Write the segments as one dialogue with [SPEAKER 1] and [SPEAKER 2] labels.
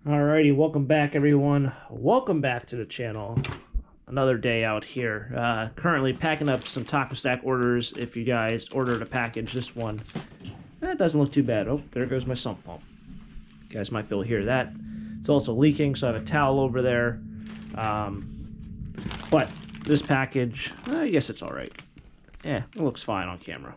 [SPEAKER 1] Alrighty, welcome back everyone. Welcome back to the channel. Another day out here. Currently packing up some Taco Stack orders. If you guys ordered a package, this one, that doesn't look too bad. Oh, there goes my sump pump. You guys might be able to hear that. It's also leaking, so I have a towel over there. But this package, I guess it's alright. Yeah, it looks fine on camera.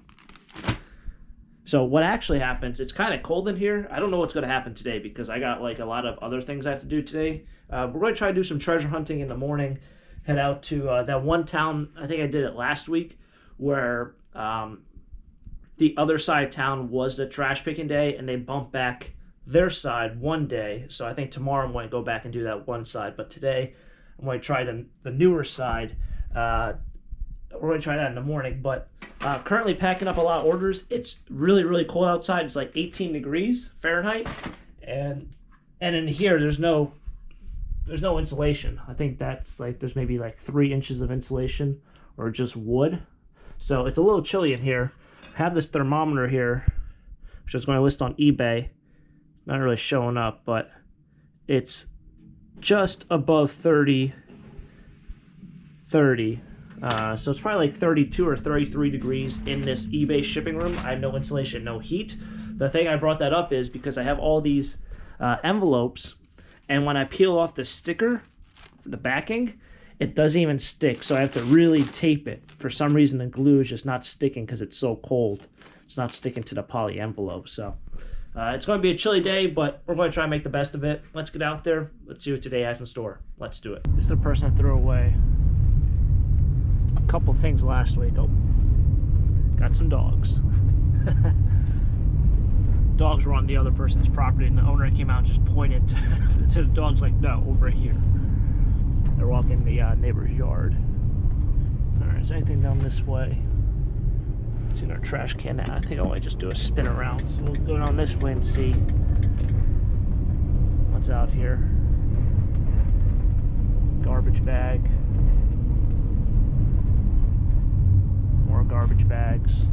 [SPEAKER 1] So what actually happens, it's kind of cold in here. I don't know what's going to happen today because I got like a lot of other things I have to do today. We're going to try to do some treasure hunting in the morning. Head out to that one town, I think I did it last week, where the other side of town was the trash picking day, and they bumped back their side one day. So I think tomorrow I'm going to go back and do that one side. But today I'm going to try the newer side. We're going to try that in the morning, but currently packing up a lot of orders. It's really, really cold outside. It's like 18 degrees Fahrenheit, and in here there's no insulation. I think that's like there's maybe like 3 inches of insulation or just wood, so it's a little chilly in here. I have this thermometer here, which I was going to list on eBay. Not really showing up, but it's just above 30. So it's probably like 32 or 33 degrees in this eBay shipping room. I have no insulation, no heat. The thing I brought that up is because I have all these envelopes, and when I peel off the sticker, the backing, it doesn't even stick. So I have to really tape it. For some reason, the glue is just not sticking because it's so cold. It's not sticking to the poly envelope. So it's going to be a chilly day, but we're going to try and make the best of it. Let's get out there. Let's see what today has in store. Let's do it. This is the person I threw away couple things last week. Oh, got some dogs. Dogs were on the other person's property, and the owner came out and just pointed to the dogs like, no, over here. They're walking the neighbor's yard. All right, is there anything down this way? It's in our trash can now. I think I might just do a spin around. So we'll go down this way and see what's out here. Garbage bag. More garbage bags.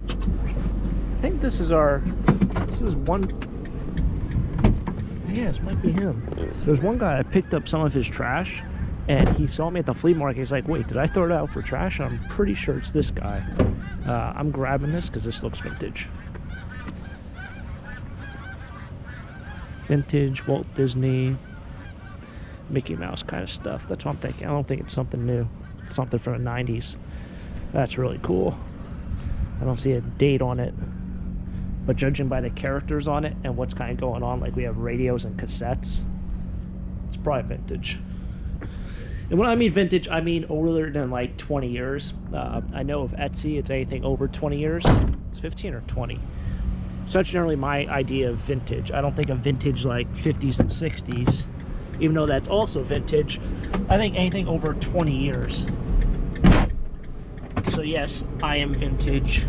[SPEAKER 1] I think this is one. Yeah, this might be him. There's one guy, I picked up some of his trash, and he saw me at the flea market. He's like, wait, did I throw it out for trash? I'm pretty sure it's this guy. I'm grabbing this because this looks vintage. Vintage, Walt Disney, Mickey Mouse kind of stuff. That's what I'm thinking. I don't think it's something new. Something from the 90s. That's really cool. I don't see a date on it, but judging by the characters on it and what's kind of going on, like we have radios and cassettes, it's probably vintage. And when I mean vintage, I mean older than like 20 years. I know of Etsy, it's anything over 20 years. It's 15 or 20. So that's generally my idea of vintage. I don't think of vintage like 50s and 60s, even though that's also vintage. I think anything over 20 years. So yes, I am vintage.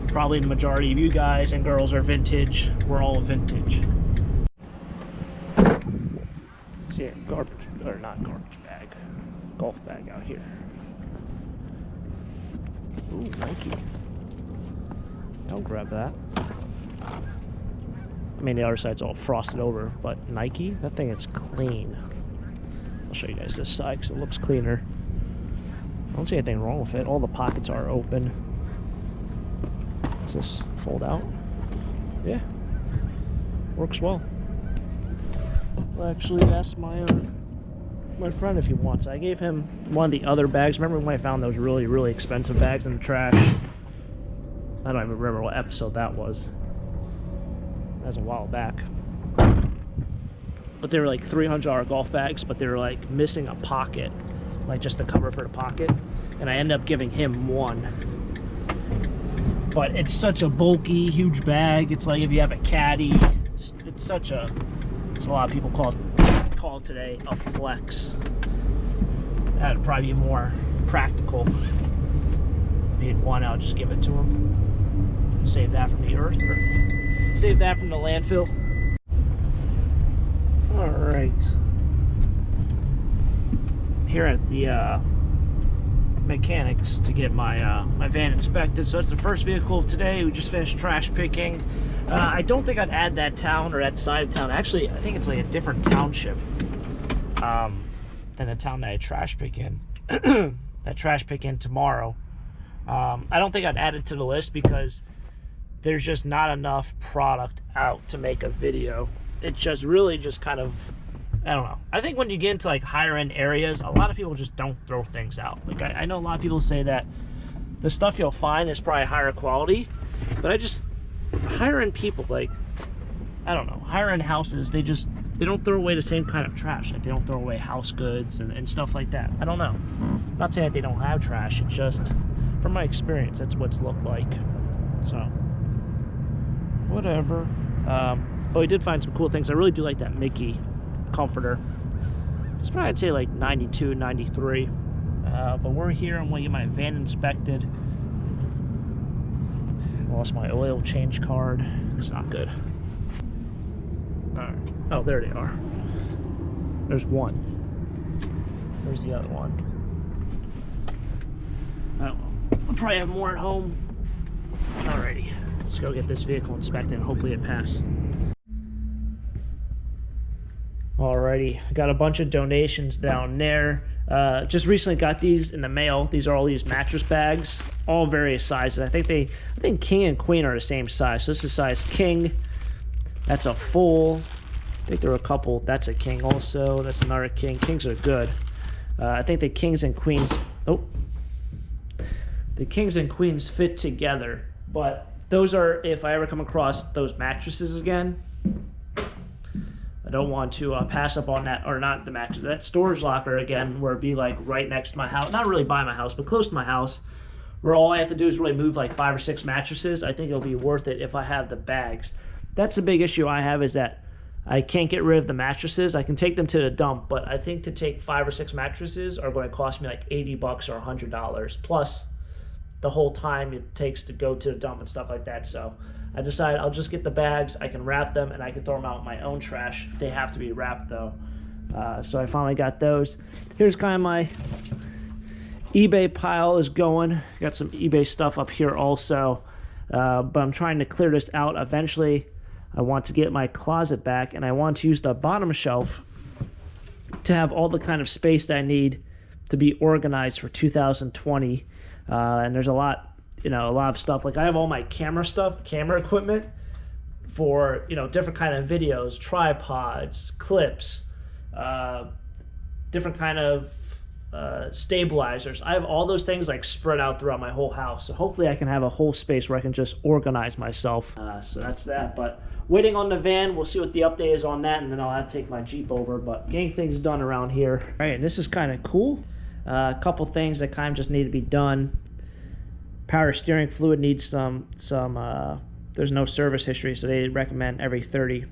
[SPEAKER 1] Probably the majority of you guys and girls are vintage. We're all vintage. See a garbage, or not garbage bag, golf bag out here. Ooh, Nike. I'll grab that. I mean, the other side's all frosted over, but Nike, that thing is clean. I'll show you guys this side because it looks cleaner. I don't see anything wrong with it. All the pockets are open. Does this fold out? Yeah. Works well. I'll actually ask my friend if he wants. I gave him one of the other bags. Remember when I found those really, really expensive bags in the trash? I don't even remember what episode that was. That was a while back. But they were like $300 golf bags, but they were like missing a pocket, like just the cover for the pocket. And I ended up giving him one. But it's such a bulky, huge bag. It's like if you have a caddy, it's such a, it's a lot of people call it today a flex. That'd probably be more practical. If he'd want, I'll just give it to him. Save that from the earth, or save that from the landfill. All right. Here at the mechanics to get my my van inspected. So that's the first vehicle of today. We just finished trash picking. I don't think I'd add that town or that side of town. Actually, I think it's like a different township than the town that I trash pick in. That trash pick in tomorrow. I don't think I'd add it to the list because there's just not enough product out to make a video. It's just really just kind of, I don't know. I think when you get into like higher end areas, a lot of people just don't throw things out. Like I know a lot of people say that the stuff you'll find is probably higher quality, but higher end people, like, I don't know, higher end houses, they don't throw away the same kind of trash. Like they don't throw away house goods and stuff like that. I don't know. I'm not saying that they don't have trash. It's just, from my experience, that's what it's looked like. So, whatever. But we did find some cool things. I really do like that Mickey comforter. It's probably, I'd say like 92, 93. But we're here. I'm going to get my van inspected. Lost my oil change card. It's not good. Alright. Oh, there they are. There's one. Where's the other one? I don't know. I'll probably have more at home. Alrighty. Let's go get this vehicle inspected and hopefully it passes. Alrighty. I got a bunch of donations down there. Just recently got these in the mail. These are all these mattress bags, all various sizes. I think king and queen are the same size. So this is size king. That's a full. I think there are a couple. That's a king also. That's another king. Kings are good. I think the kings and queens. Oh, the kings and queens fit together. But those are, if I ever come across those mattresses again, I don't want to pass up on that, or not the mattress, that storage locker again, where it'd be like right next to my house, not really by my house, but close to my house, where all I have to do is really move like 5 or 6 mattresses. I think it'll be worth it if I have the bags. That's the big issue I have, is that I can't get rid of the mattresses. I can take them to the dump, but I think to take 5 or 6 mattresses are going to cost me like $80 or $100, plus the whole time it takes to go to the dump and stuff like that. So I decided I'll just get the bags. I can wrap them and I can throw them out in my own trash. They have to be wrapped though. So I finally got those. Here's kind of my eBay pile is going. Got some eBay stuff up here also. But I'm trying to clear this out. Eventually, I want to get my closet back, and I want to use the bottom shelf to have all the kind of space that I need to be organized for 2020. And there's a lot of stuff. Like I have all my camera equipment for, different kind of videos, tripods, clips, different kind of stabilizers. I have all those things like spread out throughout my whole house. So hopefully I can have a whole space where I can just organize myself. So that's that. But waiting on the van, we'll see what the update is on that, and then I'll have to take my Jeep over. But getting things done around here. All right, and this is kind of cool. A couple things that kind of just need to be done. Power steering fluid needs some there's no service history, so they recommend every 30.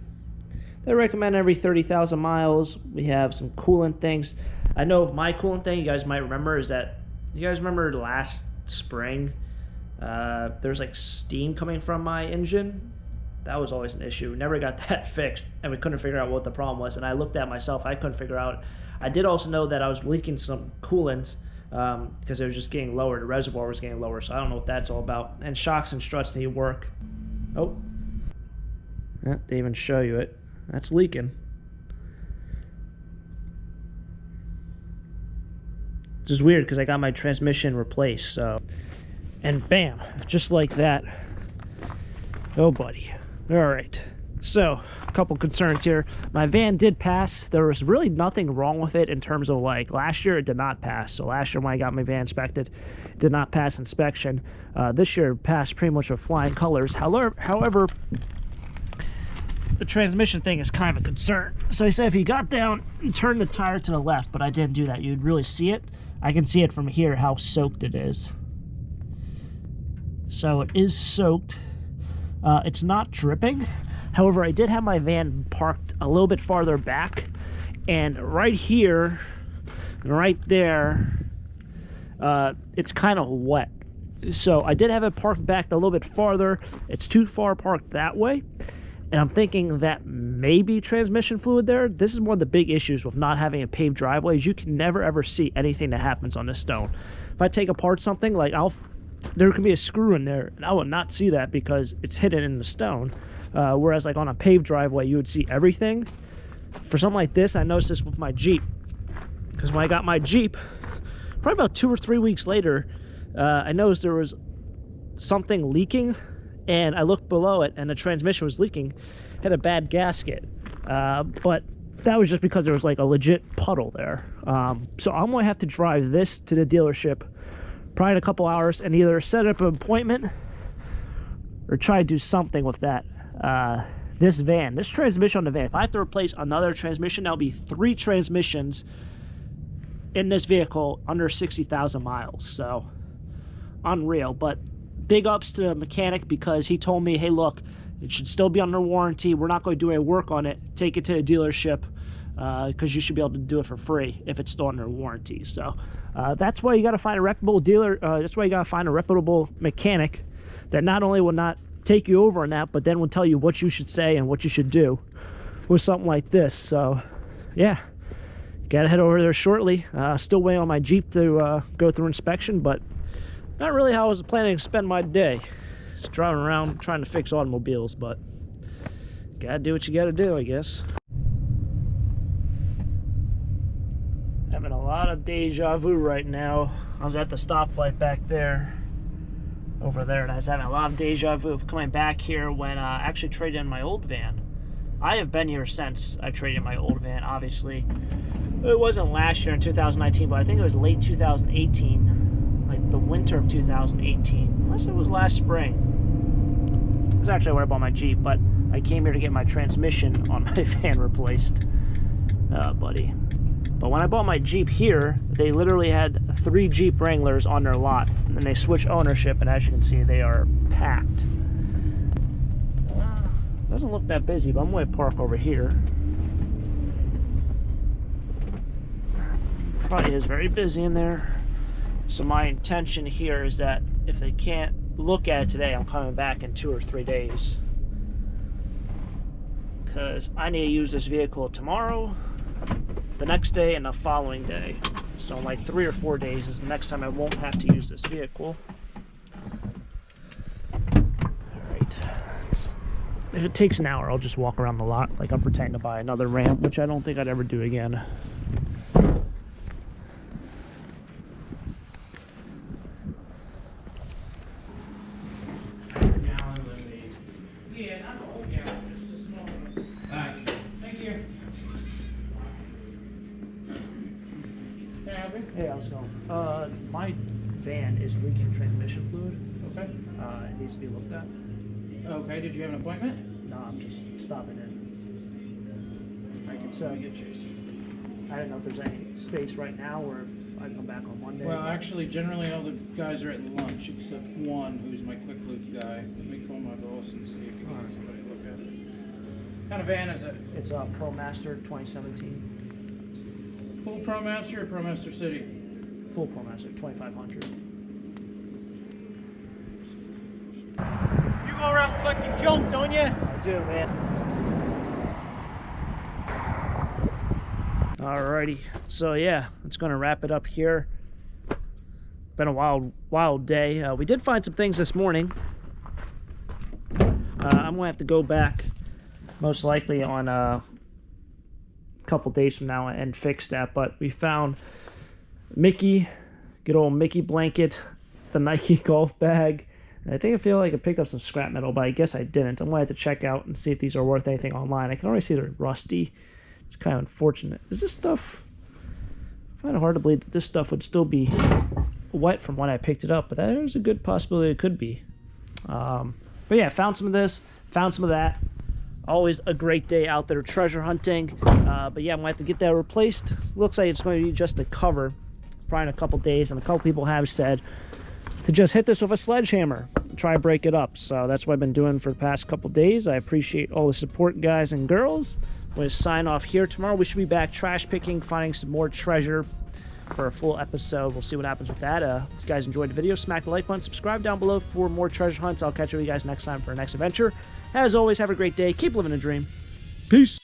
[SPEAKER 1] They recommend every 30,000 miles. We have some coolant things. I know my coolant thing, you guys might remember, is that, you guys remember last spring, there's like steam coming from my engine. That was always an issue. Never got that fixed, and we couldn't figure out what the problem was. And I looked at myself, I couldn't figure out. I did also know that I was leaking some coolant because it was just getting lower. The reservoir was getting lower, so I don't know what that's all about. And shocks and struts need work. Oh, they even show you it. That's leaking. This is weird because I got my transmission replaced, so. And bam, just like that. Oh, buddy. All right. So, a couple concerns here. My van did pass. There was really nothing wrong with it in terms of, like, last year it did not pass. So last year when I got my van inspected, it did not pass inspection. This year it passed pretty much with flying colors. However, the transmission thing is kind of a concern. So I said if you got down and turned the tire to the left, but I didn't do that, you'd really see it. I can see it from here how soaked it is. So it is soaked. It's not dripping. However, I did have my van parked a little bit farther back, and right here and right there, it's kind of wet. So I did have it parked back a little bit farther. It's too far parked that way. And I'm thinking that maybe transmission fluid there. This is one of the big issues with not having a paved driveway is you can never ever see anything that happens on this stone. If I take apart something, like there could be a screw in there, and I will not see that because it's hidden in the stone. Whereas like on a paved driveway, you would see everything. For something like this, I noticed this with my Jeep. Because when I got my Jeep, probably about 2 or 3 weeks later, I noticed there was something leaking, and I looked below it, and the transmission was leaking. It had a bad gasket, but that was just because there was like a legit puddle there. So I'm gonna have to drive this to the dealership probably in a couple hours and either set up an appointment or try to do something with that. This transmission on the van, if I have to replace another transmission, that'll be 3 transmissions in this vehicle under 60,000 miles. So unreal. But big ups to the mechanic because he told me, hey, look, it should still be under warranty. We're not going to do any work on it. Take it to the dealership because you should be able to do it for free if it's still under warranty. So that's why you got to find a reputable dealer. That's why you got to find a reputable mechanic that not only will not take you over on that, but then will tell you what you should say and what you should do with something like this. So yeah, gotta head over there shortly. Still waiting on my Jeep to go through inspection, but not really how I was planning to spend my day. Just driving around trying to fix automobiles, but gotta do what you gotta do, I guess. Having a lot of deja vu right now. I was at the stoplight back there, over there, and I was having a lot of deja vu coming back here when I actually traded in my old van. I have been here since I traded in my old van, obviously. It wasn't last year in 2019, but I think it was late 2018, like the winter of 2018, unless it was last spring. It was actually where I bought my Jeep, but I came here to get my transmission on my van replaced, buddy. But when I bought my Jeep here, they literally had 3 Jeep Wranglers on their lot. And then they switched ownership, and as you can see, they are packed. Doesn't look that busy, but I'm going to park over here. Probably is very busy in there. So my intention here is that if they can't look at it today, I'm coming back in 2 or 3 days. Because I need to use this vehicle tomorrow, the next day, and the following day. So in like 3 or 4 days is the next time I won't have to use this vehicle. Alright. If it takes an hour, I'll just walk around the lot like I'm pretending to buy another ramp, which I don't think I'd ever do again. Hey, how's it going? My van is leaking transmission fluid.
[SPEAKER 2] Okay.
[SPEAKER 1] It needs to be looked at.
[SPEAKER 2] Okay, did you have an appointment?
[SPEAKER 1] No, I'm just stopping in. I can get yours. I don't know if there's any space right now or if I come back on Monday.
[SPEAKER 2] Well, actually, generally all the guys are at lunch except one who's my quick loop guy. Let me call my boss and see if he can get somebody to look at it. What kind of van is it?
[SPEAKER 1] It's a ProMaster 2017.
[SPEAKER 2] Full ProMaster or ProMaster City?
[SPEAKER 1] Full ProMaster 2500.
[SPEAKER 3] You go around collecting junk, don't you?
[SPEAKER 1] I do, man. Alrighty, so yeah, it's gonna wrap it up here. Been a wild day. We did find some things this morning. I'm gonna have to go back, most likely on a couple days from now, and fix that. But we found Mickey, good old Mickey blanket, the Nike golf bag. And I feel like I picked up some scrap metal, but I guess I didn't. I'm gonna have to check out and see if these are worth anything online. I can already see they're rusty. It's kind of unfortunate. Is this stuff? I find it hard to believe that this stuff would still be wet from when I picked it up, but there's a good possibility it could be. But yeah, found some of this, found some of that. Always a great day out there treasure hunting. But yeah, I'm gonna have to get that replaced. Looks like it's going to be just a cover, probably in a couple days, and a couple people have said to just hit this with a sledgehammer and try and break it up. So that's what I've been doing for the past couple days. I appreciate all the support, guys and girls. I'm going to sign off here. Tomorrow we should be back trash picking, finding some more treasure for a full episode. We'll see what happens with that. If you guys enjoyed the video, smack the like button, subscribe down below for more treasure hunts. I'll catch you guys next time for our next adventure. As always, have a great day. Keep living a dream. Peace.